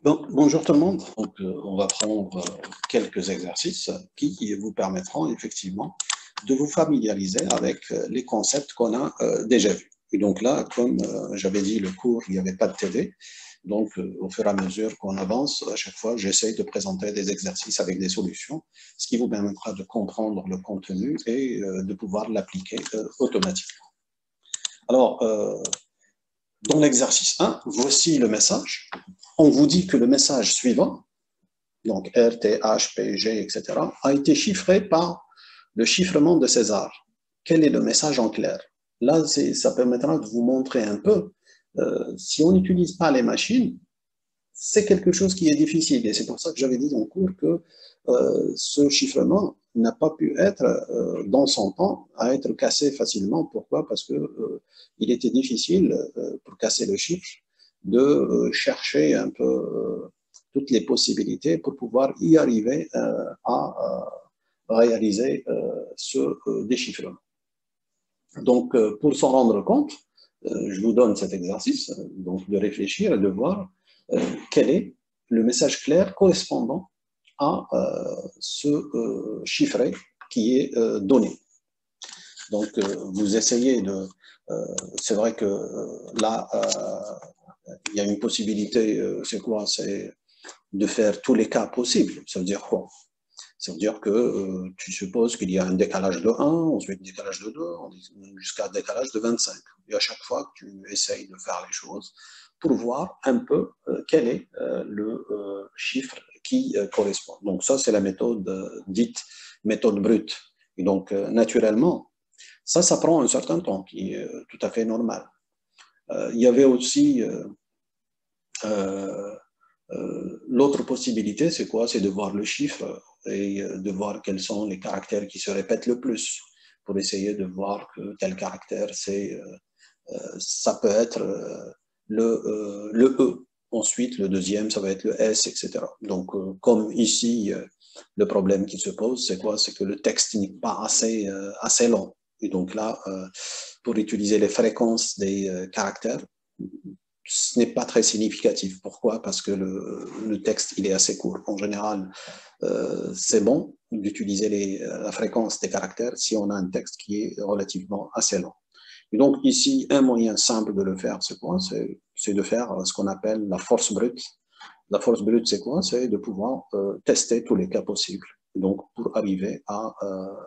Bonjour tout le monde. On va prendre quelques exercices qui vous permettront effectivement de vous familiariser avec les concepts qu'on a déjà vus. Et donc là, comme j'avais dit, le cours, il n'y avait pas de TD. Donc, au fur et à mesure qu'on avance, à chaque fois, j'essaie de présenter des exercices avec des solutions, ce qui vous permettra de comprendre le contenu et de pouvoir l'appliquer automatiquement. Alors, dans l'exercice 1, voici le message. On vous dit que le message suivant, donc R, T, H, P, G, etc., a été chiffré par le chiffrement de César. Quel est le message en clair? Là, ça permettra de vous montrer un peu, si on n'utilise pas les machines, c'est quelque chose qui est difficile. Et c'est pour ça que j'avais dit dans le cours que ce chiffrement n'a pas pu être, dans son temps, à être cassé facilement. Pourquoi? Parce que il était difficile, pour casser le chiffre, de chercher un peu toutes les possibilités pour pouvoir y arriver à réaliser ce déchiffrement. Donc, pour s'en rendre compte, je vous donne cet exercice, donc de réfléchir et de voir quel est le message clair correspondant à ce chiffré qui est donné. Donc, vous essayez de... c'est vrai que là, il y a une possibilité, c'est quoi? C'est de faire tous les cas possibles. Ça veut dire quoi? Ça veut dire que tu supposes qu'il y a un décalage de 1, ensuite un décalage de 2, jusqu'à un décalage de 25. Et à chaque fois que tu essayes de faire les choses pour voir un peu quel est le chiffre qui correspond. Donc ça, c'est la méthode dite méthode brute. Et donc, naturellement, ça prend un certain temps qui est tout à fait normal. Il y avait aussi l'autre possibilité, c'est quoi? C'est de voir le chiffre et de voir quels sont les caractères qui se répètent le plus pour essayer de voir que tel caractère, ça peut être le E. Ensuite, le deuxième, ça va être le S, etc. Donc, comme ici, le problème qui se pose, c'est quoi? C'est que le texte n'est pas assez long. Et donc là, pour utiliser les fréquences des caractères, ce n'est pas très significatif. Pourquoi? Parce que le texte, il est assez court. En général, c'est bon d'utiliser la fréquence des caractères si on a un texte qui est relativement assez long. Et donc ici, un moyen simple de le faire, c'est quoi? C'est de faire ce qu'on appelle la force brute. La force brute, c'est quoi? C'est de pouvoir tester tous les cas possibles, donc pour arriver à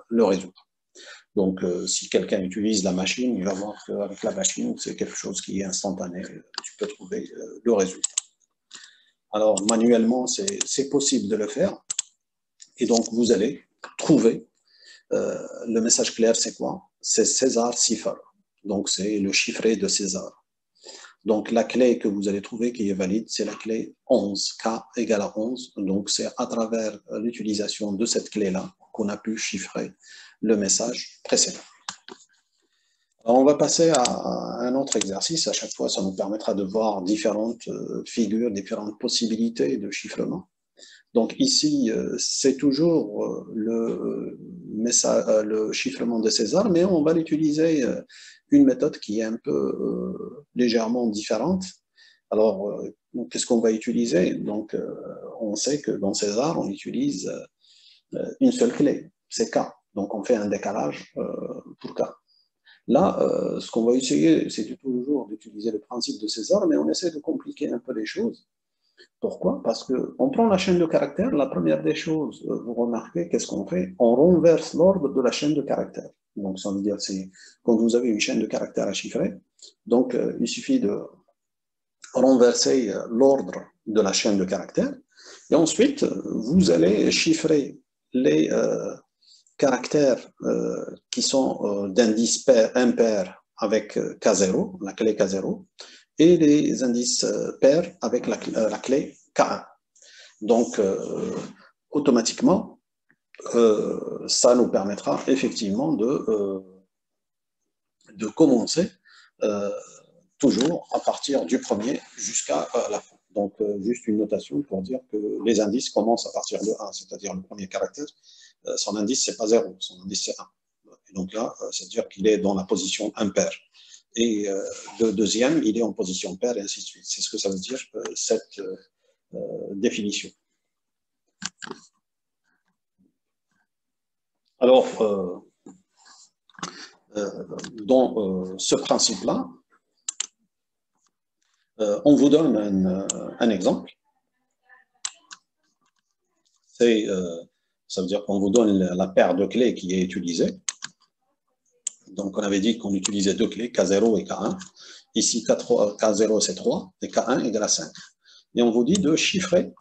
le résoudre. Donc, si quelqu'un utilise la machine, il va voir qu'avec la machine, c'est quelque chose qui est instantané. Tu peux trouver le résultat. Alors, manuellement, c'est possible de le faire. Et donc, vous allez trouver le message clair, c'est quoi? C'est César Cipher. Donc, c'est le chiffré de César. Donc, la clé que vous allez trouver qui est valide, c'est la clé 11, K égale à 11. Donc, c'est à travers l'utilisation de cette clé-là qu'on a pu chiffrer le message précédent. Alors, on va passer à un autre exercice. À chaque fois, ça nous permettra de voir différentes figures, différentes possibilités de chiffrement. Donc ici, c'est toujours le chiffrement de César, mais on va utiliser une méthode qui est un peu légèrement différente. Alors, qu'est-ce qu'on va utiliser? Donc, on sait que dans César, on utilise une seule clé, c'est K. Donc, on fait un décalage pour K. Là, ce qu'on va essayer, c'est toujours d'utiliser le principe de César, mais on essaie de compliquer un peu les choses. Pourquoi? Parce qu'on prend la chaîne de caractères, la première des choses, vous remarquez, qu'est-ce qu'on fait? On renverse l'ordre de la chaîne de caractères. Donc, ça veut dire, c'est quand vous avez une chaîne de caractères à chiffrer, donc il suffit de renverser l'ordre de la chaîne de caractères, et ensuite, vous allez chiffrer les caractères qui sont d'indice impair avec K0, la clé K0, et les indices pairs avec la clé K1. Donc, automatiquement, ça nous permettra effectivement de commencer toujours à partir du premier jusqu'à la fin. Donc, juste une notation pour dire que les indices commencent à partir de 1, c'est-à-dire le premier caractère, son indice, c'est pas 0, son indice, c'est 1. Et donc là, c'est-à-dire qu'il est dans la position impair. Et le deuxième, il est en position paire, et ainsi de suite. C'est ce que ça veut dire, cette définition. Alors, dans ce principe-là, on vous donne un exemple. Ça veut dire qu'on vous donne la paire de clés qui est utilisée. Donc, on avait dit qu'on utilisait deux clés, K0 et K1. Ici, K0 c'est 3 et K1 égale à 5. Et on vous dit de chiffrer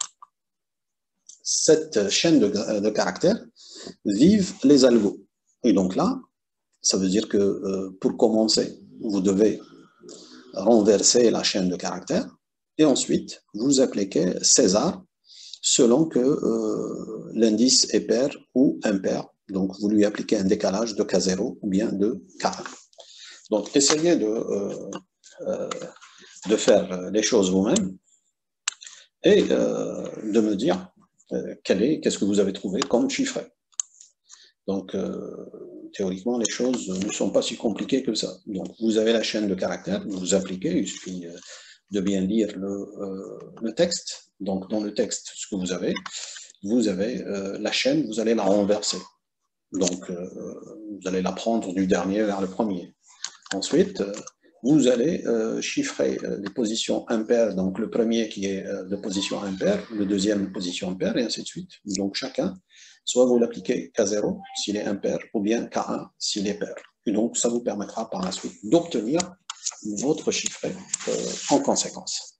cette chaîne de caractères vive les algos. Et donc là, ça veut dire que pour commencer, vous devez renverser la chaîne de caractères et ensuite vous appliquez César selon que l'indice est pair ou impair. Donc vous lui appliquez un décalage de K0 ou bien de K1. Donc essayez de faire les choses vous-même et de me dire qu'est-ce que vous avez trouvé comme chiffré. Donc, théoriquement, les choses ne sont pas si compliquées que ça. Donc, vous avez la chaîne de caractères, vous appliquez, il suffit de bien lire le texte. Donc, dans le texte, ce que vous avez la chaîne, vous allez la renverser. Donc, vous allez la prendre du dernier vers le premier. Ensuite, vous allez chiffrer les positions impaires, donc le premier qui est de position impaire, le deuxième de position impaire, et ainsi de suite. Donc chacun, soit vous l'appliquez K0 s'il est impair, ou bien K1 s'il est pair. Et donc ça vous permettra par la suite d'obtenir votre chiffré en conséquence.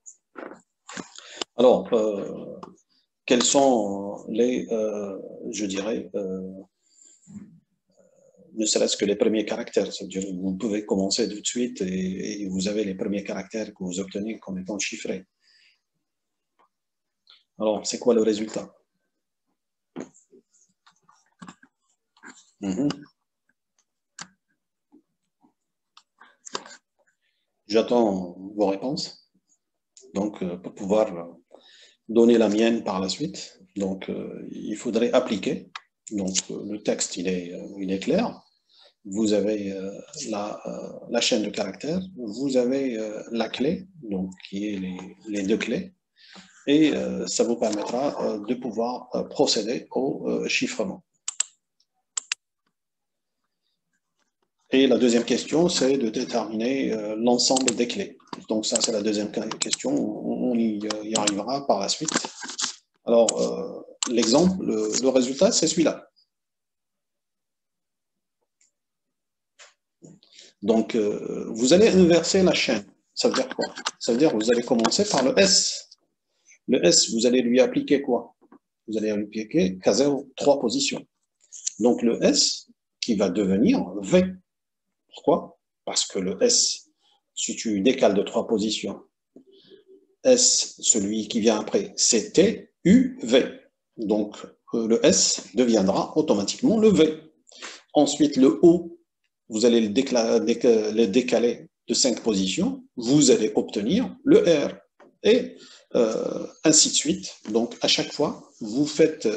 Alors, quels sont les, je dirais, ne serait-ce que les premiers caractères. C'est-à-dire vous pouvez commencer tout de suite et vous avez les premiers caractères que vous obtenez comme étant chiffrés. Alors, c'est quoi le résultat? J'attends vos réponses. Donc, pour pouvoir donner la mienne par la suite. Donc, il faudrait appliquer. Donc, le texte, il est clair. Vous avez la chaîne de caractères, vous avez la clé, donc qui est les deux clés, et ça vous permettra de pouvoir procéder au chiffrement. Et la deuxième question, c'est de déterminer l'ensemble des clés. Donc ça, c'est la deuxième question, on y arrivera par la suite. Alors, l'exemple, le résultat, c'est celui-là. Donc, vous allez inverser la chaîne. Ça veut dire quoi? Ça veut dire que vous allez commencer par le S. Le S, vous allez lui appliquer quoi? Vous allez lui appliquer K0, 3 positions. Donc, le S qui va devenir V. Pourquoi? Parce que le S, si tu décales de 3 positions, S, celui qui vient après, c'est T, U, V. Donc, le S deviendra automatiquement le V. Ensuite, le O, vous allez le décaler de 5 positions, vous allez obtenir le R. Et ainsi de suite. Donc, à chaque fois, vous faites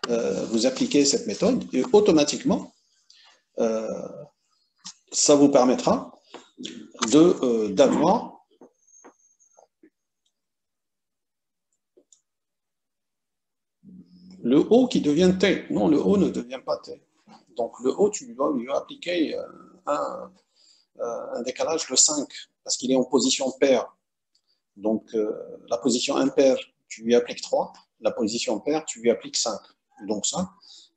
vous appliquez cette méthode et automatiquement, ça vous permettra d'avoir le O qui devient T. Non, le O ne devient pas T. Donc, le O, tu dois lui appliquer un décalage de 5 parce qu'il est en position paire. Donc, la position impaire, tu lui appliques 3. La position paire, tu lui appliques 5. Donc, ça,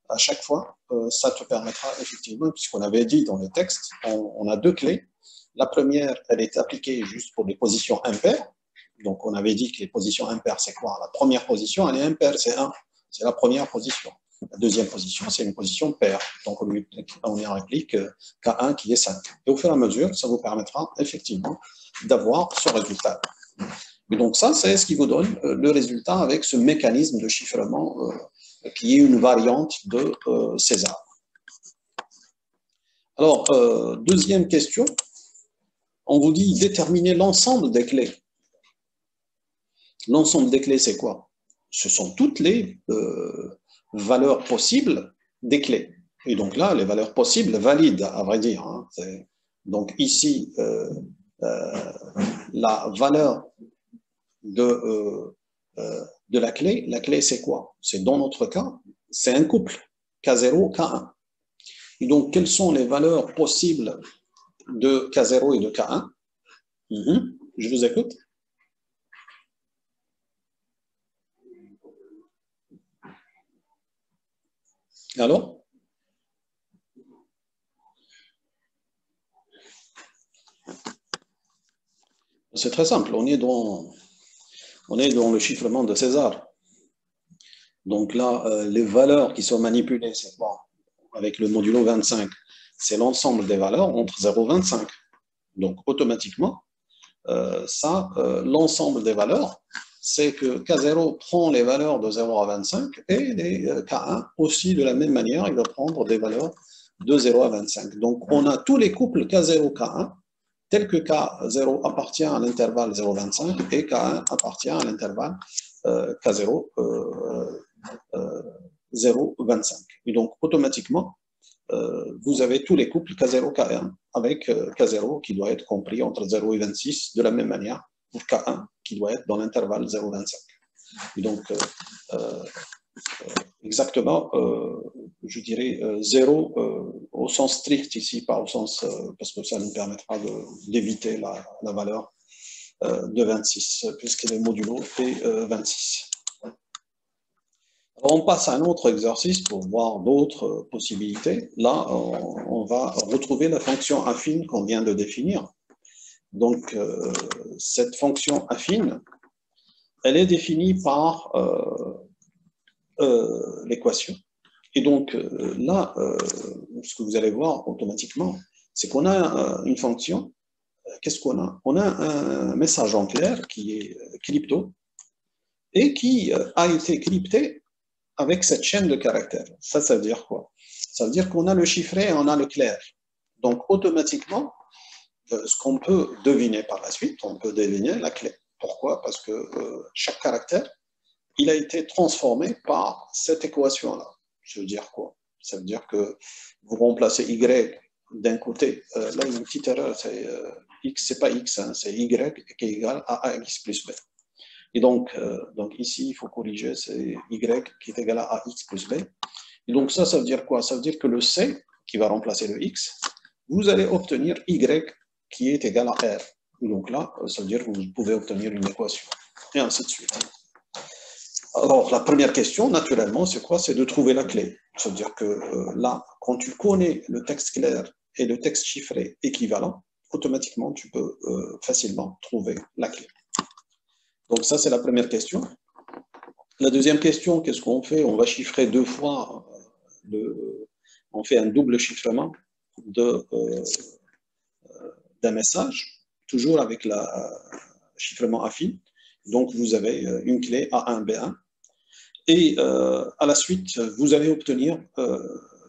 à chaque fois, ça te permettra effectivement, puisqu'on avait dit dans le texte, on a deux clés. La première, elle est appliquée juste pour les positions impaires. Donc, on avait dit que les positions impaires, c'est quoi? La première position, elle est impaire, c'est 1. C'est la première position. La deuxième position, c'est une position paire. Donc, on y applique K1 qui est 5. Et au fur et à mesure, ça vous permettra effectivement d'avoir ce résultat. Et donc, ça, c'est ce qui vous donne le résultat avec ce mécanisme de chiffrement qui est une variante de César. Alors, deuxième question, on vous dit déterminer l'ensemble des clés. L'ensemble des clés, c'est quoi? Ce sont toutes les valeurs possibles des clés. Et donc là, les valeurs possibles valides, à vrai dire. Hein. Donc ici, la valeur de la clé, c'est quoi? C'est dans notre cas, c'est un couple, K0, K1. Et donc, quelles sont les valeurs possibles de K0 et de K1? Je vous écoute. Alors? C'est très simple, on est dans le chiffrement de César. Donc là, les valeurs qui sont manipulées, c'est quoi? Avec le modulo 25, c'est l'ensemble des valeurs entre 0 et 25. Donc automatiquement, l'ensemble des valeurs, c'est que K0 prend les valeurs de 0 à 25 et les K1 aussi de la même manière, il va prendre des valeurs de 0 à 25. Donc on a tous les couples K0, K1, tel que K0 appartient à l'intervalle 0,25 et K1 appartient à l'intervalle K0, 0,25. Et donc, automatiquement, vous avez tous les couples K0, K1 avec K0 qui doit être compris entre 0 et 26 de la même manière pour K1 qui doit être dans l'intervalle 0,25. Et donc, exactement, je dirais 0 au sens strict ici, pas au sens, parce que ça nous permettra d'éviter la valeur de 26, puisqu'il est modulo est 26. Alors, on passe à un autre exercice pour voir d'autres possibilités. Là, on va retrouver la fonction affine qu'on vient de définir. Donc, cette fonction affine, elle est définie par l'équation. Et donc, là, ce que vous allez voir automatiquement, c'est qu'on a une fonction. Qu'est-ce qu'on a? On a un message en clair qui est crypto et qui a été crypté avec cette chaîne de caractères. Ça veut dire quoi? Ça veut dire qu'on a le chiffré et on a le clair. Donc, automatiquement, ce qu'on peut deviner par la suite, on peut deviner la clé. Pourquoi? Parce que chaque caractère, il a été transformé par cette équation-là. Ça veut dire quoi? Ça veut dire que vous remplacez Y d'un côté. Là, il y a une petite erreur, c'est X, c'est pas X, hein, c'est Y qui est égal à AX plus B. Et donc ici, il faut corriger, c'est Y qui est égal à AX plus B. Et donc ça veut dire quoi? Ça veut dire que le C, qui va remplacer le X, vous allez obtenir Y qui est égal à R. Et donc là, ça veut dire que vous pouvez obtenir une équation. Et ainsi de suite. Alors, la première question, naturellement, c'est quoi? C'est de trouver la clé. Ça veut dire que là, quand tu connais le texte clair et le texte chiffré équivalent, automatiquement, tu peux facilement trouver la clé. Donc ça, c'est la première question. La deuxième question, qu'est-ce qu'on fait? On va chiffrer deux fois, on fait un double chiffrement d'un message, toujours avec le chiffrement affine. Donc, vous avez une clé A1, B1. Et à la suite, vous allez obtenir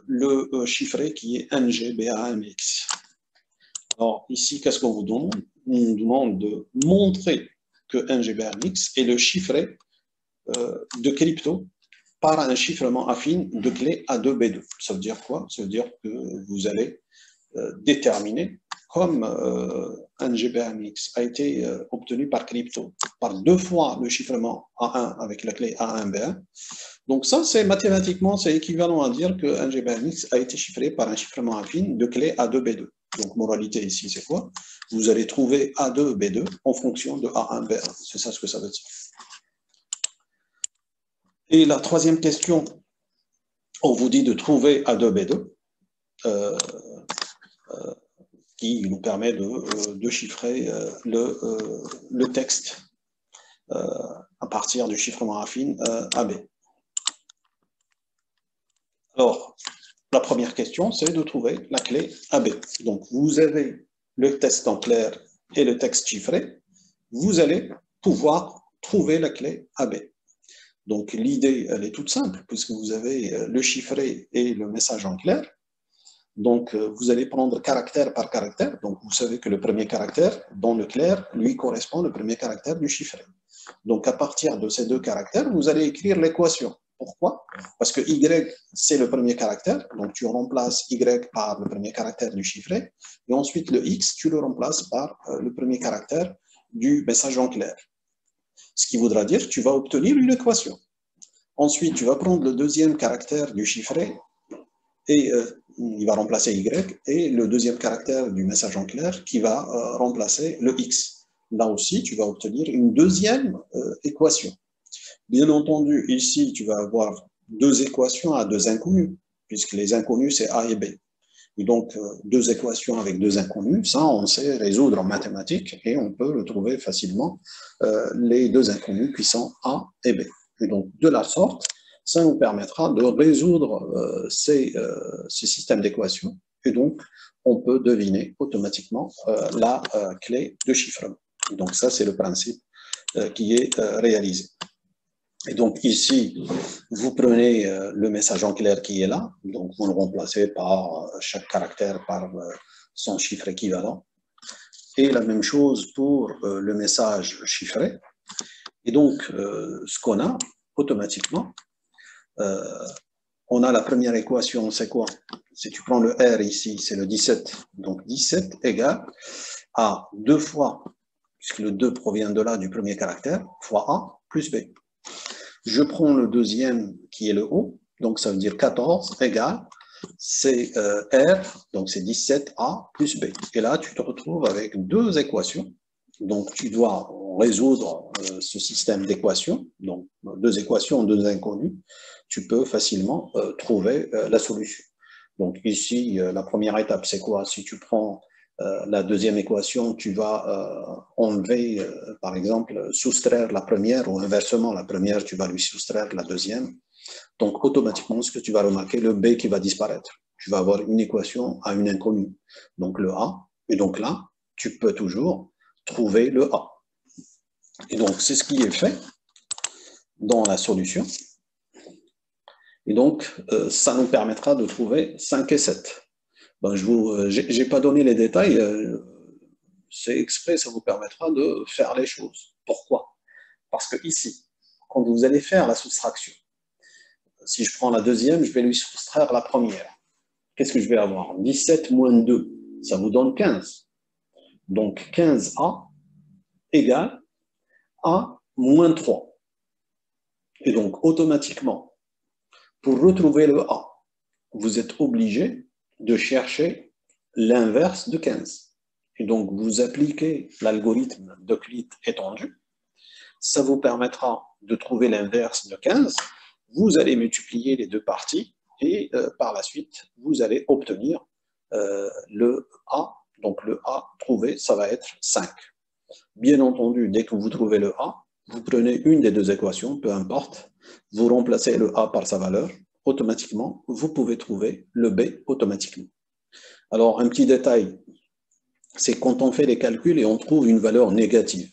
le chiffré qui est NG, BA, MX. Alors, ici, qu'est-ce qu'on vous demande? On vous demande de montrer que NG, BA, MX est le chiffré de crypto par un chiffrement affine de clé A2, B2. Ça veut dire quoi? Ça veut dire que vous allez déterminer comme un GBMX a été obtenu par crypto, par deux fois le chiffrement A1 avec la clé A1B1. Donc ça, c'est mathématiquement, c'est équivalent à dire qu'un GBMX a été chiffré par un chiffrement affine de clé A2B2. Donc moralité ici, c'est quoi? Vous allez trouver A2B2 en fonction de A1B1. C'est ça ce que ça veut dire. Et la troisième question, on vous dit de trouver A2B2. Qui nous permet de chiffrer le texte à partir du chiffrement affine AB. Alors, la première question, c'est de trouver la clé AB. Donc, vous avez le texte en clair et le texte chiffré. Vous allez pouvoir trouver la clé AB. Donc, l'idée, elle est toute simple, puisque vous avez le chiffré et le message en clair. Donc, vous allez prendre caractère par caractère. Donc, vous savez que le premier caractère, dans le clair, lui correspond au premier caractère du chiffré. Donc, à partir de ces deux caractères, vous allez écrire l'équation. Pourquoi? Parce que Y, c'est le premier caractère. Donc, tu remplaces Y par le premier caractère du chiffré. Et ensuite, le X, tu le remplaces par le premier caractère du message en clair. Ce qui voudra dire que tu vas obtenir une équation. Ensuite, tu vas prendre le deuxième caractère du chiffré et il va remplacer Y et le deuxième caractère du message en clair qui va remplacer le X. Là aussi, tu vas obtenir une deuxième équation. Bien entendu, ici, tu vas avoir deux équations à deux inconnus, puisque les inconnus, c'est A et B. Et donc, deux équations avec deux inconnus, ça, on sait résoudre en mathématiques et on peut retrouver facilement les deux inconnus qui sont A et B. Et donc, de la sorte, ça nous permettra de résoudre ces systèmes d'équations. Et donc, on peut deviner automatiquement la clé de chiffrement. Et donc, ça, c'est le principe qui est réalisé. Et donc ici, vous prenez le message en clair qui est là, donc vous le remplacez par chaque caractère par son chiffre équivalent. Et la même chose pour le message chiffré. Et donc, ce qu'on a, automatiquement, on a la première équation, c'est quoi? Si tu prends le R ici, c'est le 17. Donc 17 égale à 2 fois, puisque le 2 provient de là, du premier caractère, fois A plus B. Je prends le deuxième qui est le O, donc ça veut dire 14 égale, c'est R, donc c'est 17A plus B. Et là, tu te retrouves avec deux équations. Donc, tu dois résoudre ce système d'équations. Donc, deux équations, deux inconnus. Tu peux facilement trouver la solution. Donc, ici, la première étape, c'est quoi? Si tu prends la deuxième équation, tu vas enlever, par exemple, soustraire la première ou inversement, la première, tu vas lui soustraire la deuxième. Donc, automatiquement, ce que tu vas remarquer, le B qui va disparaître. Tu vas avoir une équation à une inconnue, donc le A. Et donc là, tu peux toujours trouver le A. Et donc, c'est ce qui est fait dans la solution. Et donc, ça nous permettra de trouver 5 et 7. Ben, je n'ai pas donné les détails, c'est exprès, ça vous permettra de faire les choses. Pourquoi? Parce que ici, quand vous allez faire la soustraction, si je prends la deuxième, je vais lui soustraire la première. Qu'est-ce que je vais avoir? 17 moins 2, ça vous donne 15. Donc 15A égale A moins 3. Et donc automatiquement, pour retrouver le A, vous êtes obligé de chercher l'inverse de 15. Et donc vous appliquez l'algorithme d'Euclide étendu. Ça vous permettra de trouver l'inverse de 15. Vous allez multiplier les deux parties et par la suite, vous allez obtenir le A. Donc le A trouvé, ça va être 5. Bien entendu, dès que vous trouvez le A, vous prenez une des deux équations, peu importe, vous remplacez le A par sa valeur, automatiquement, vous pouvez trouver le B automatiquement. Alors, un petit détail, c'est quand on fait les calculs et on trouve une valeur négative.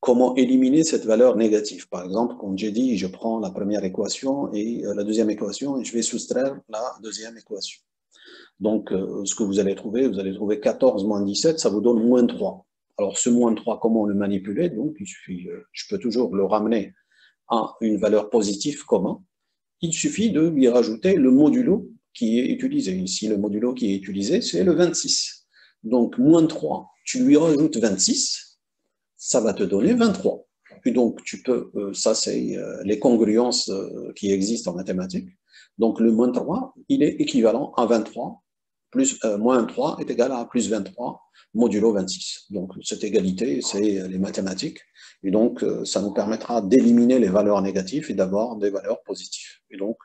Comment éliminer cette valeur négative? Par exemple, comme j'ai dit, je prends la première équation et la deuxième équation et je vais soustraire la deuxième équation. Donc, ce que vous allez trouver 14 moins 17, ça vous donne moins 3. Alors, ce moins 3, comment le manipuler? Donc, il suffit, je peux toujours le ramener à une valeur positive commun. Il suffit de lui rajouter le modulo qui est utilisé. Ici, le modulo qui est utilisé, c'est le 26. Donc, moins 3, tu lui rajoutes 26, ça va te donner 23. Et donc, tu peux, ça c'est les congruences qui existent en mathématiques. Donc, le moins 3, il est équivalent à 23, plus moins 3 est égal à plus 23, modulo 26. Donc, cette égalité, c'est les mathématiques. Et donc, ça nous permettra d'éliminer les valeurs négatives et d'avoir des valeurs positives. Et donc,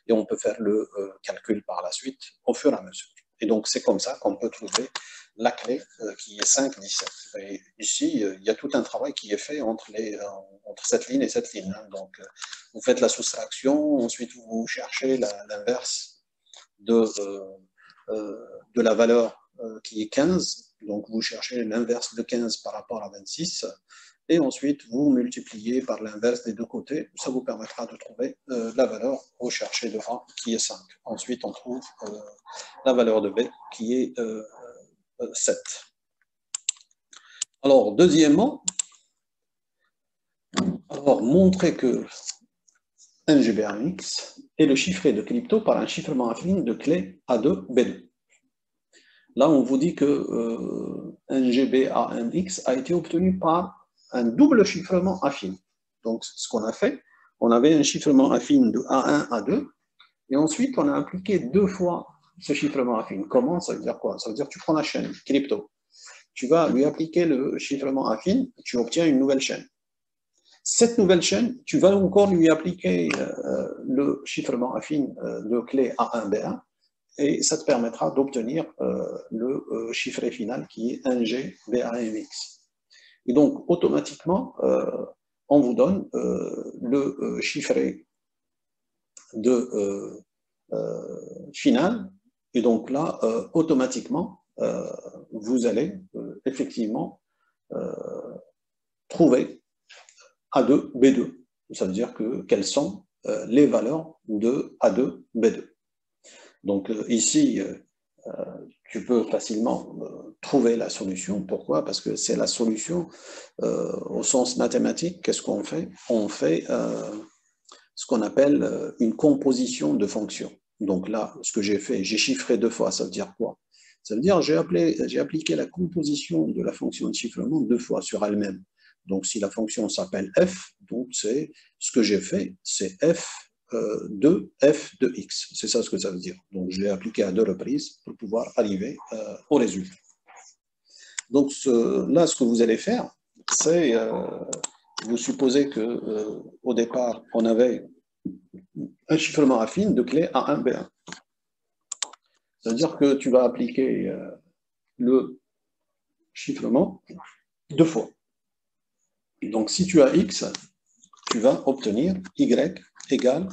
on peut faire le calcul par la suite au fur et à mesure. Et donc, c'est comme ça qu'on peut trouver la clé qui est 5, 17. Et ici, il y a tout un travail qui est fait entre cette ligne et cette ligne. Donc, vous faites la soustraction, ensuite vous cherchez l'inverse de la valeur qui est 15. Donc, vous cherchez l'inverse de 15 par rapport à 26. Et ensuite, vous multipliez par l'inverse des deux côtés. Ça vous permettra de trouver la valeur recherchée de A qui est 5. Ensuite, on trouve la valeur de B qui est 7. Alors, deuxièmement, montrer que un GBAMX est le chiffré de crypto par un chiffrement affine de clé A2, B2. Là, on vous dit que un GBAMX a été obtenu par un double chiffrement affine. Donc, ce qu'on a fait, on avait un chiffrement affine de A1 à 2, et ensuite, on a appliqué 2 fois ce chiffrement affine. Comment? Ça veut dire quoi? Ça veut dire que tu prends la chaîne crypto, tu vas lui appliquer le chiffrement affine, tu obtiens une nouvelle chaîne. Cette nouvelle chaîne, tu vas encore lui appliquer le chiffrement affine de clé A1, B1, et ça te permettra d'obtenir le chiffré final qui est 1G, B1MX. Et donc, automatiquement, on vous donne le chiffré de final. Et donc là, automatiquement, vous allez effectivement trouver A2, B2. Ça veut dire quelles sont les valeurs de A2, B2. Donc ici, tu peux facilement trouver la solution. Pourquoi? Parce que c'est la solution au sens mathématique. Qu'est-ce qu'on fait? On fait ce qu'on appelle une composition de fonctions. Donc là, ce que j'ai fait, j'ai chiffré 2 fois. Ça veut dire quoi? Ça veut dire j'ai appliqué la composition de la fonction de chiffrement 2 fois sur elle-même. Donc si la fonction s'appelle f, donc c'est ce que j'ai fait, c'est f de f de x. C'est ça ce que ça veut dire. Donc je l'ai appliqué à 2 reprises pour pouvoir arriver au résultat. Donc là, ce que vous allez faire, c'est vous supposez que au départ, on avait un chiffrement affine de clé A1, B1. Ça veut dire que tu vas appliquer le chiffrement 2 fois. Donc si tu as x, tu vas obtenir y égale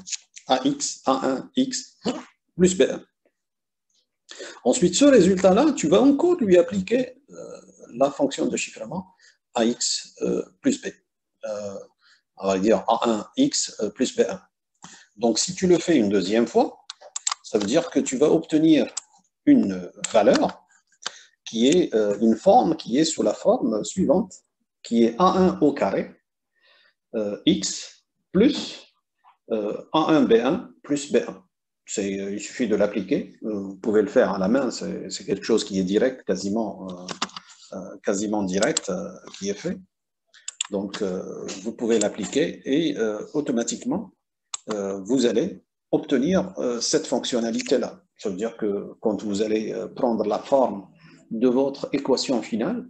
AX, A1x plus B1. Ensuite, ce résultat-là, tu vas encore lui appliquer la fonction de chiffrement AX plus B. On va dire A1x plus B1. Donc, si tu le fais une deuxième fois, ça veut dire que tu vas obtenir une valeur qui est une forme qui est sous la forme suivante, qui est A1 au carré, x plus A1B1 plus B1. Il suffit de l'appliquer. Vous pouvez le faire à la main. C'est quelque chose qui est direct, quasiment direct, qui est fait. Donc, vous pouvez l'appliquer et automatiquement, vous allez obtenir cette fonctionnalité-là. Ça veut dire que quand vous allez prendre la forme de votre équation finale,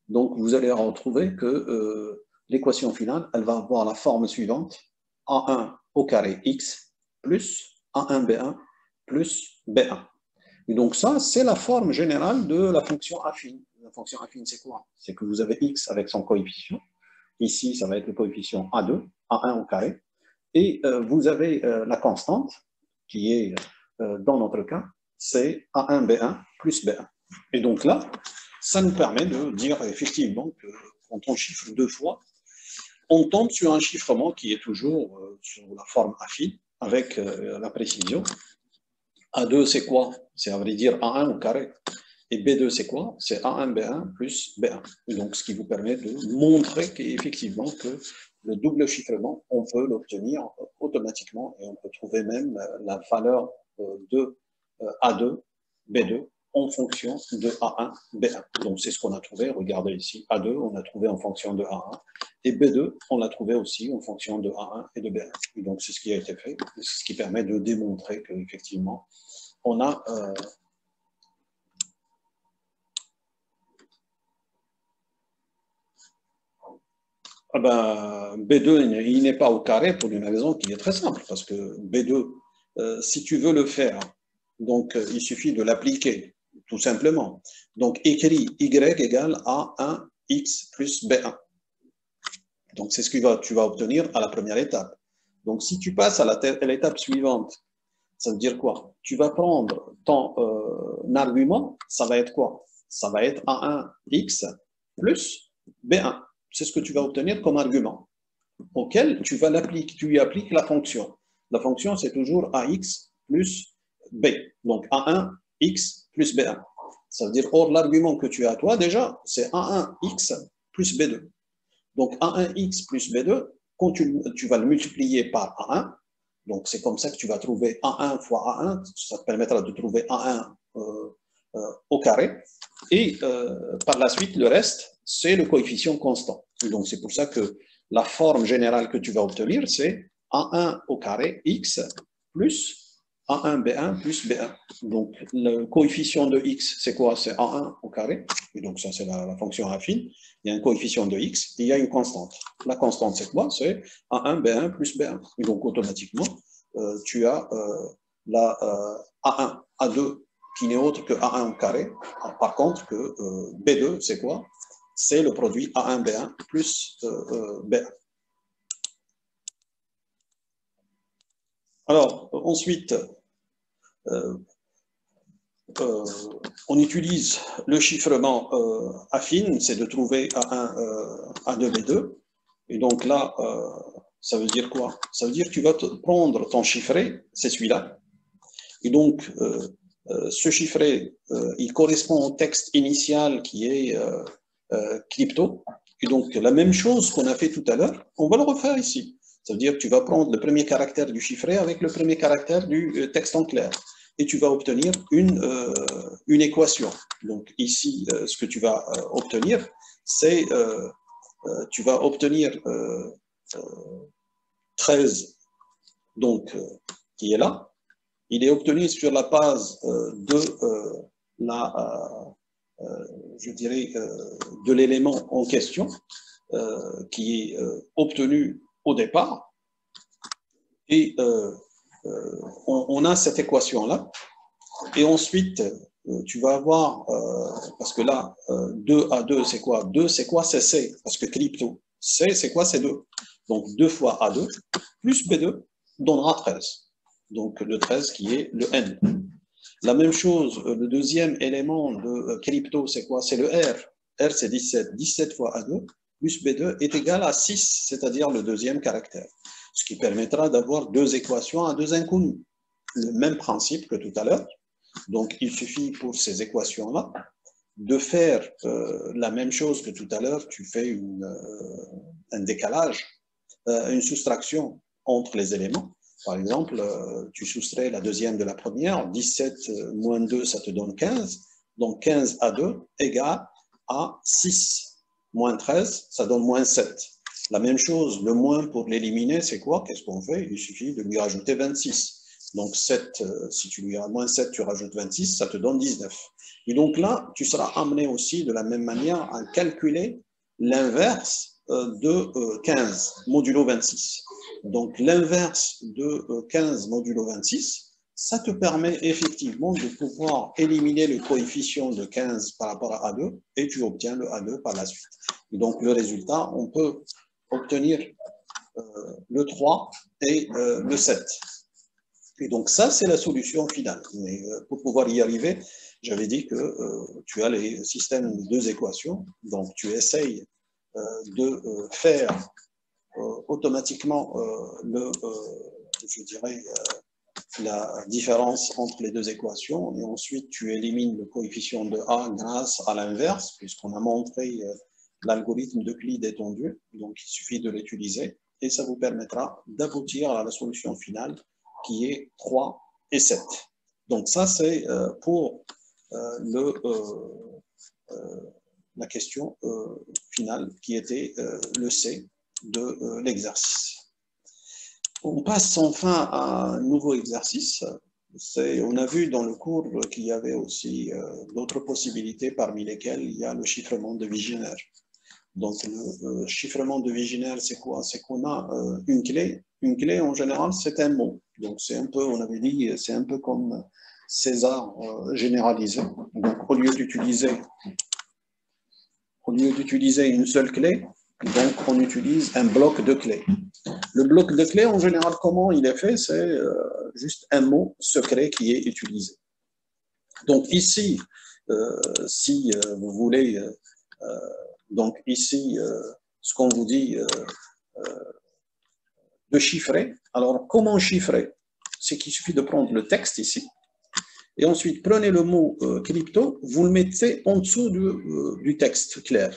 donc vous allez retrouver que l'équation finale, elle va avoir la forme suivante, A1 au carré x plus A1B1 plus B1. Et donc ça, c'est la forme générale de la fonction affine. La fonction affine, c'est quoi? C'est que vous avez x avec son coefficient. Ici, ça va être le coefficient A2, A1 au carré. Et vous avez la constante, qui est, dans notre cas, c'est A1B1 plus B1. Et donc là, ça nous permet de dire effectivement que quand on chiffre 2 fois, on tombe sur un chiffrement qui est toujours sur la forme affine, avec la précision. A2, c'est quoi? C'est à vrai dire A1 au carré. Et B2, c'est quoi? C'est A1, B1 plus B1. Et donc, ce qui vous permet de montrer qu'effectivement, que le double chiffrement, on peut l'obtenir automatiquement et on peut trouver même la valeur de A2, B2 en fonction de A1, B1. Donc, c'est ce qu'on a trouvé. Regardez ici, A2, on l'a trouvé en fonction de A1. Et B2, on l'a trouvé aussi en fonction de A1 et de B1. Et donc, c'est ce qui a été fait. C'est ce qui permet de démontrer qu'effectivement, on a... Ah ben, B2, il n'est pas au carré pour une raison qui est très simple, parce que B2, si tu veux le faire, donc il suffit de l'appliquer, tout simplement. Donc, écris Y égale A1x plus B1. Donc, c'est ce que tu vas obtenir à la première étape. Donc, si tu passes à l'étape suivante, ça veut dire quoi? Tu vas prendre ton argument, ça va être quoi? Ça va être A1x plus B1. C'est ce que tu vas obtenir comme argument, auquel tu lui appliques la fonction. La fonction, c'est toujours AX plus B. Donc, A1x plus B1. Ça veut dire, or, l'argument que tu as, toi, déjà, c'est A1x plus B2. Donc, A1x plus B2, quand tu vas le multiplier par A1, donc c'est comme ça que tu vas trouver A1 fois A1, ça te permettra de trouver A1 au carré, et par la suite, le reste, c'est le coefficient constant. Donc, c'est pour ça que la forme générale que tu vas obtenir, c'est A1 au carré x plus A1 B1 plus B1. Donc, le coefficient de x, c'est quoi? C'est A1 au carré. Et donc, ça, c'est la fonction affine. Il y a un coefficient de x et il y a une constante. La constante, c'est quoi? C'est A1 B1 plus B1. Et donc, automatiquement, tu as la A1, A2 qui n'est autre que A1 au carré. Par contre, que B2, c'est quoi? C'est le produit A1 B1 plus B1. Alors, ensuite, on utilise le chiffrement affine, c'est de trouver A1, A2, B2. Et donc là, ça veut dire quoi? Ça veut dire que tu vas prendre ton chiffré, c'est celui-là. Et donc, ce chiffré, il correspond au texte initial qui est crypto. Et donc, la même chose qu'on a fait tout à l'heure, on va le refaire ici. Ça veut dire que tu vas prendre le premier caractère du chiffré avec le premier caractère du texte en clair. Et tu vas obtenir une équation. Donc, ici, ce que tu vas obtenir, c'est tu vas obtenir 13, donc, qui est là. Il est obtenu sur la base de je dirais, de l'élément en question qui est obtenu au départ. Et on a cette équation-là. Et ensuite, tu vas avoir, parce que là, 2 à 2, c'est quoi? 2, c'est quoi? C'est C, parce que crypto. C, c'est quoi? C'est 2. Donc, 2 fois A2 plus B2 donnera 13. Donc, le 13 qui est le N. La même chose, le deuxième élément de crypto, c'est quoi? C'est le R. R, c'est 17. 17 fois A2 plus B2 est égal à 6, c'est-à-dire le deuxième caractère. Ce qui permettra d'avoir deux équations à deux inconnus. Le même principe que tout à l'heure. Donc, il suffit pour ces équations-là de faire la même chose que tout à l'heure. Tu fais un décalage, une soustraction entre les éléments. Par exemple, tu soustrais la deuxième de la première. 17 moins 2, ça te donne 15. Donc, 15 à 2 égale à 6. Moins 13, ça donne moins 7. La même chose, le moins pour l'éliminer, c'est quoi? Qu'est-ce qu'on fait? Il suffit de lui rajouter 26. Donc, 7, si tu lui as moins 7, tu rajoutes 26, ça te donne 19. Et donc là, tu seras amené aussi de la même manière à calculer l'inverse de 15 modulo 26. Donc, l'inverse de 15 modulo 26, ça te permet effectivement de pouvoir éliminer le coefficient de 15 par rapport à A2 et tu obtiens le A2 par la suite. Et donc, le résultat, on peut obtenir le 3 et le 7. Et donc ça, c'est la solution finale. Mais pour pouvoir y arriver, j'avais dit que tu as les systèmes de deux équations. Donc tu essayes de faire automatiquement je dirais, la différence entre les deux équations. Et ensuite, tu élimines le coefficient de A grâce à l'inverse, puisqu'on a montré l'algorithme d'Euclide étendu. Donc il suffit de l'utiliser et ça vous permettra d'aboutir à la solution finale qui est 3 et 7. Donc ça, c'est pour la question finale qui était le C de l'exercice. On passe enfin à un nouveau exercice. On a vu dans le cours qu'il y avait aussi d'autres possibilités parmi lesquelles il y a le chiffrement de Wigner. Donc, le chiffrement de Wigner, c'est quoi? C'est qu'on a une clé. Une clé, en général, c'est un mot. Donc, c'est un peu, on avait dit, c'est un peu comme César généralisé. Donc, au lieu d'utiliser une seule clé, donc on utilise un bloc de clés. Le bloc de clés, en général, comment il est fait? C'est juste un mot secret qui est utilisé. Donc, ici, si vous voulez... donc ici, ce qu'on vous dit de chiffrer. Alors, comment chiffrer? C'est qu'il suffit de prendre le texte ici, et ensuite, prenez le mot crypto, vous le mettez en dessous du texte clair.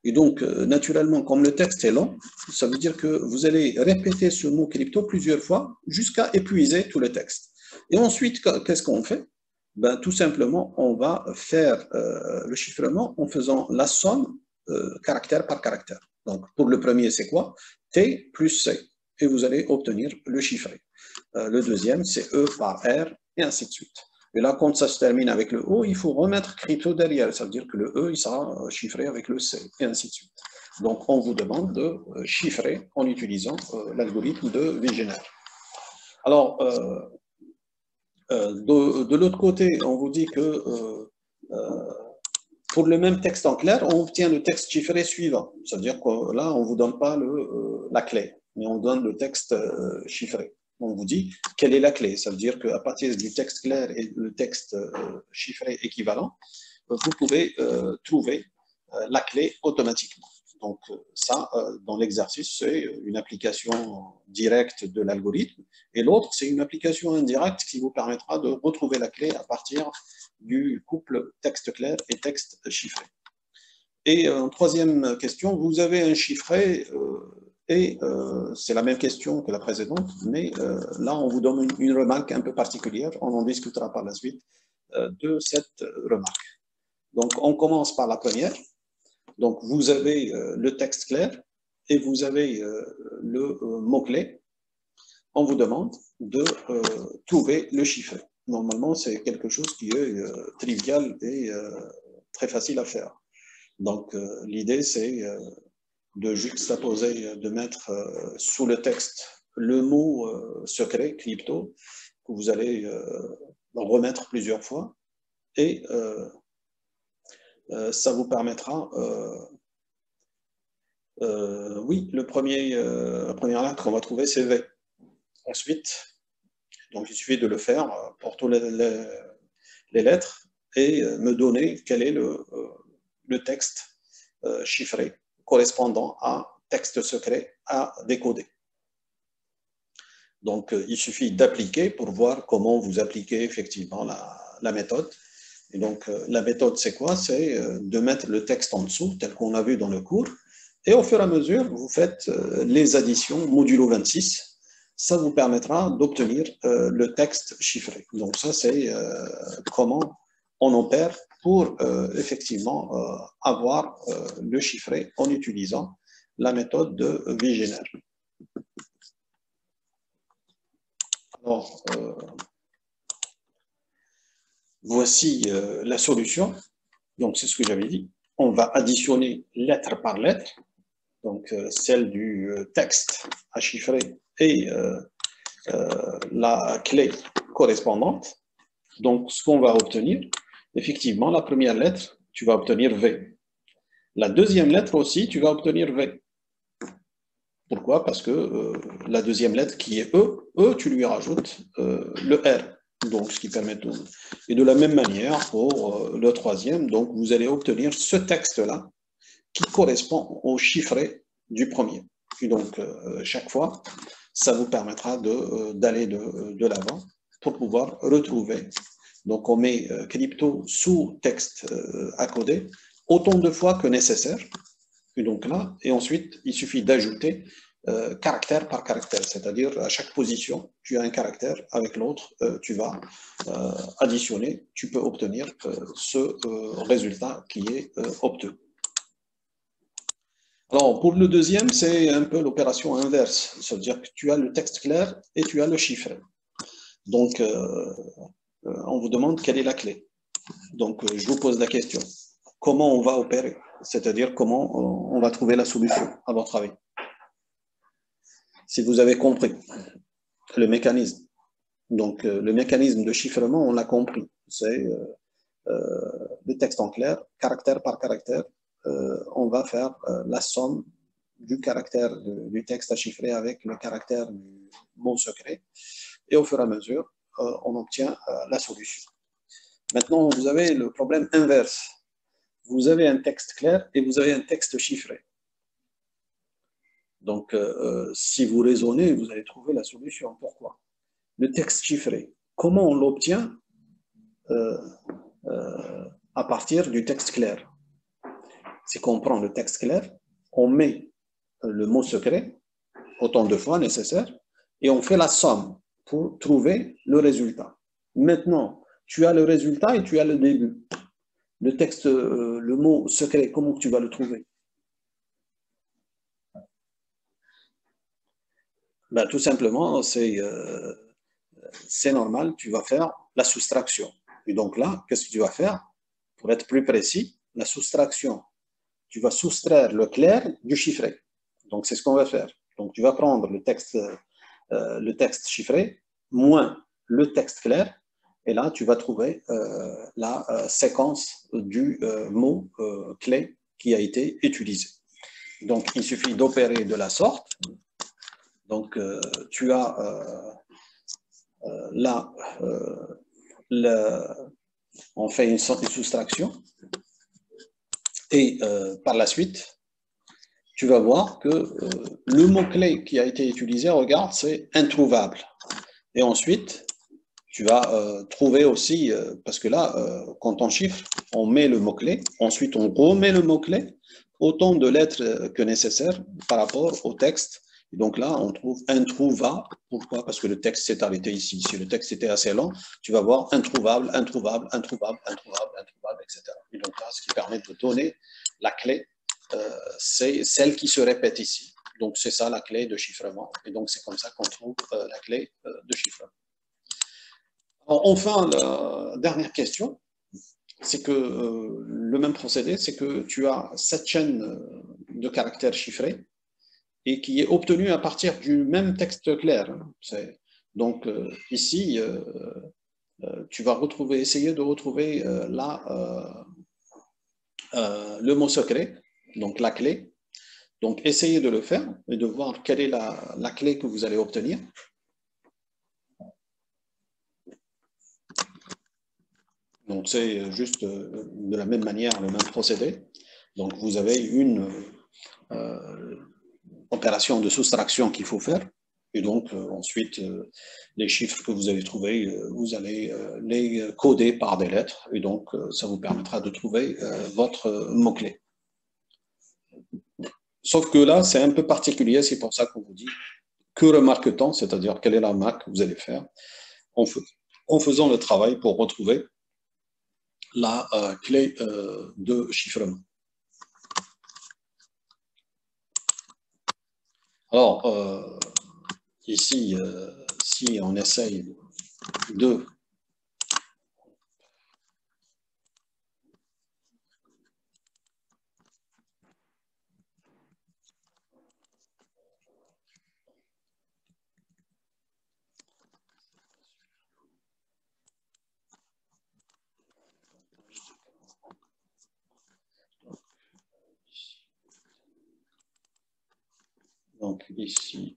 Et donc, naturellement, comme le texte est long, ça veut dire que vous allez répéter ce mot crypto plusieurs fois jusqu'à épuiser tout le texte. Et ensuite, qu'est-ce qu'on fait? Ben, tout simplement, on va faire le chiffrement en faisant la somme caractère par caractère. Donc, pour le premier, c'est quoi? T plus C. Et vous allez obtenir le chiffré. Le deuxième, c'est E par R, et ainsi de suite. Et là, quand ça se termine avec le O, il faut remettre crypto derrière. Ça veut dire que le E, il sera chiffré avec le C, et ainsi de suite. Donc, on vous demande de chiffrer en utilisant l'algorithme de Wegener. Alors, de l'autre côté, on vous dit que pour le même texte en clair, on obtient le texte chiffré suivant. C'est-à-dire que là, on ne vous donne pas la clé, mais on donne le texte chiffré. On vous dit quelle est la clé. Ça veut dire qu'à partir du texte clair et le texte chiffré équivalent, vous pouvez trouver la clé automatiquement. Donc ça, dans l'exercice, c'est une application directe de l'algorithme. Et l'autre, c'est une application indirecte qui vous permettra de retrouver la clé à partir du couple texte clair et texte chiffré. Et en troisième question, vous avez un chiffré et c'est la même question que la précédente, mais là, on vous donne une remarque un peu particulière. On en discutera par la suite de cette remarque. Donc, on commence par la première. Donc, vous avez le texte clair et vous avez le mot-clé. On vous demande de trouver le chiffré. Normalement, c'est quelque chose qui est trivial et très facile à faire. Donc, l'idée, c'est de juxtaposer, de mettre sous le texte le mot secret, crypto, que vous allez remettre plusieurs fois. Et ça vous permettra, oui, la première lettre qu'on va trouver, c'est V. Ensuite, donc il suffit de le faire pour toutes les lettres et me donner quel est le texte chiffré correspondant à texte secret à décoder. Donc, il suffit d'appliquer pour voir comment vous appliquez effectivement la méthode. Et donc, la méthode, c'est quoi? C'est de mettre le texte en dessous, tel qu'on a vu dans le cours, et au fur et à mesure, vous faites les additions modulo 26. Ça vous permettra d'obtenir le texte chiffré. Donc, ça, c'est comment on opère pour effectivement avoir le chiffré en utilisant la méthode de Wegener. Alors, voici la solution. Donc, c'est ce que j'avais dit. On va additionner lettre par lettre, donc celle du texte à chiffrer et la clé correspondante. Donc, ce qu'on va obtenir, effectivement, la première lettre, tu vas obtenir V. La deuxième lettre aussi, tu vas obtenir V. Pourquoi? Parce que la deuxième lettre qui est E, tu lui rajoutes le R. Donc, ce qui permet de... Et de la même manière, pour le troisième, donc vous allez obtenir ce texte-là qui correspond au chiffré du premier. Et donc, chaque fois, ça vous permettra d'aller de l'avant pour pouvoir retrouver. Donc, on met crypto sous texte à coder autant de fois que nécessaire. Et donc là, et ensuite, il suffit d'ajouter caractère par caractère, c'est-à-dire à chaque position, tu as un caractère, avec l'autre, tu vas additionner, tu peux obtenir ce résultat qui est obtenu. Alors, pour le deuxième, c'est un peu l'opération inverse, c'est-à-dire que tu as le texte clair et tu as le chiffre. Donc, on vous demande quelle est la clé. Donc, je vous pose la question. Comment on va opérer? C'est-à-dire comment on va trouver la solution, à votre avis? Si vous avez compris le mécanisme. Donc, le mécanisme de chiffrement, on l'a compris. C'est le texte en clair, caractère par caractère. On va faire la somme du caractère du texte à chiffrer avec le caractère du mot secret. Et au fur et à mesure, on obtient la solution. Maintenant, vous avez le problème inverse. Vous avez un texte clair et vous avez un texte chiffré. Donc, si vous raisonnez, vous allez trouver la solution. Pourquoi? Le texte chiffré, comment on l'obtient à partir du texte clair? C'est qu'on prend le texte clair, on met le mot secret autant de fois nécessaire et on fait la somme pour trouver le résultat. Maintenant, tu as le résultat et tu as le début. Le texte, le mot secret, comment tu vas le trouver? Ben, tout simplement, c'est normal, tu vas faire la soustraction. Et donc là, qu'est-ce que tu vas faire? Pour être plus précis, la soustraction. Tu vas soustraire le clair du chiffré. Donc, c'est ce qu'on va faire. Donc, tu vas prendre le texte chiffré moins le texte clair, et là, tu vas trouver la séquence du mot clé qui a été utilisé. Donc, il suffit d'opérer de la sorte. Donc, tu as là, on fait une sorte de soustraction, et par la suite, tu vas voir que le mot-clé qui a été utilisé, regarde, c'est introuvable. Et ensuite, tu vas trouver aussi, parce que là, quand on chiffre, on met le mot-clé, ensuite on remet le mot-clé, autant de lettres que nécessaire par rapport au texte. Et donc là, on trouve introuvable. Pourquoi? Parce que le texte s'est arrêté ici. Si le texte était assez long, tu vas voir introuvable, introuvable, introuvable, introuvable, introuvable, etc. Et donc là, ce qui permet de donner la clé, c'est celle qui se répète ici. Donc c'est ça la clé de chiffrement. Et donc c'est comme ça qu'on trouve la clé de chiffrement. Enfin, la dernière question, c'est que le même procédé, c'est que tu as cette chaîne de caractères chiffrés et qui est obtenue à partir du même texte clair. Donc ici, tu vas essayer de retrouver le mot secret, donc la clé. Donc essayez de le faire et de voir quelle est la clé que vous allez obtenir. Donc, c'est juste de la même manière, le même procédé. Donc, vous avez une opération de soustraction qu'il faut faire. Et donc, ensuite, les chiffres que vous allez trouver, vous allez les coder par des lettres. Et donc, ça vous permettra de trouver votre mot-clé. Sauf que là, c'est un peu particulier. C'est pour ça qu'on vous dit que remarque-t-on, c'est-à-dire quelle est la remarque que vous allez faire en faisant le travail pour retrouver la clé de chiffrement. Alors, ici, si on essaye de donc ici,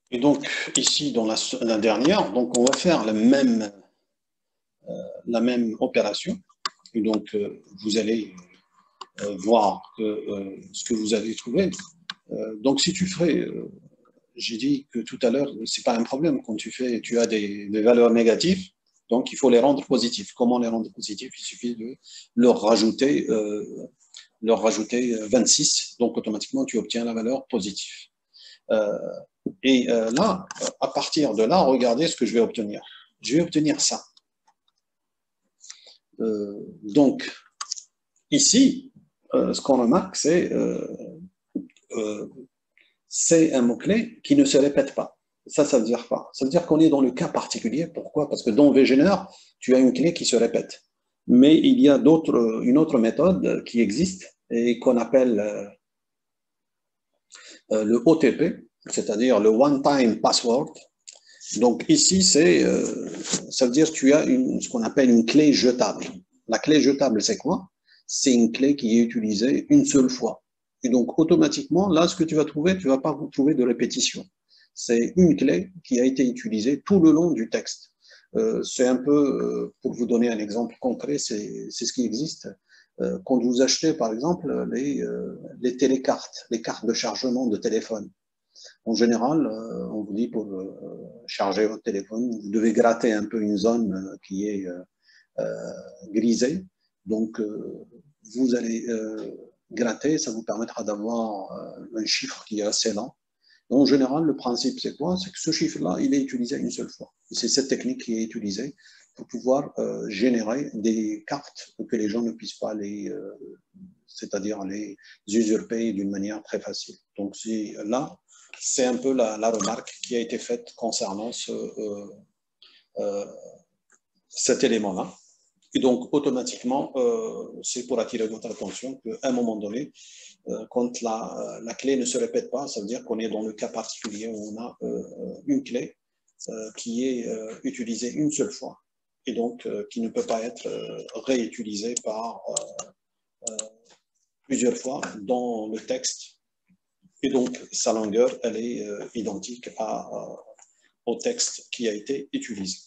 et donc ici dans la dernière, donc on va faire la même opération. Et donc vous allez voir que ce que vous avez trouvé. Donc si tu ferais, j'ai dit que tout à l'heure, c'est pas un problème quand tu as des valeurs négatives. Donc, il faut les rendre positifs. Comment les rendre positifs? Il suffit de leur rajouter 26. Donc, automatiquement, tu obtiens la valeur positive. Et là, à partir de là, regardez ce que je vais obtenir. Je vais obtenir ça. Donc, ici, ce qu'on remarque, c'est un mot-clé qui ne se répète pas. Ça veut dire quoi? Ça veut dire qu'on est dans le cas particulier. Pourquoi? Parce que dans VGNR, tu as une clé qui se répète. Mais il y a une autre méthode qui existe et qu'on appelle le OTP, c'est-à-dire le One-Time Password. Donc ici, ça veut dire que tu as ce qu'on appelle une clé jetable. La clé jetable, c'est quoi? C'est une clé qui est utilisée une seule fois. Et donc, automatiquement, là, ce que tu vas trouver, tu ne vas pas trouver de répétition. C'est une clé qui a été utilisée tout le long du texte. C'est un peu, pour vous donner un exemple concret, c'est ce qui existe. Quand vous achetez, par exemple, les télécartes, les cartes de chargement de téléphone, en général, on vous dit pour charger votre téléphone, vous devez gratter un peu une zone qui est grisé. Donc, vous allez gratter, ça vous permettra d'avoir un chiffre qui est assez lent. En général, le principe, c'est quoi? C'est que ce chiffre-là, il est utilisé une seule fois. C'est cette technique qui est utilisée pour pouvoir générer des cartes que les gens ne puissent pas c'est-à-dire les usurper d'une manière très facile. Donc là, c'est un peu la remarque qui a été faite concernant cet élément-là. Et donc, automatiquement, c'est pour attirer votre attention qu'à un moment donné, quand la clé ne se répète pas, ça veut dire qu'on est dans le cas particulier où on a une clé qui est utilisée une seule fois et donc qui ne peut pas être réutilisée par plusieurs fois dans le texte. Et donc, sa longueur, elle est identique au texte qui a été utilisé.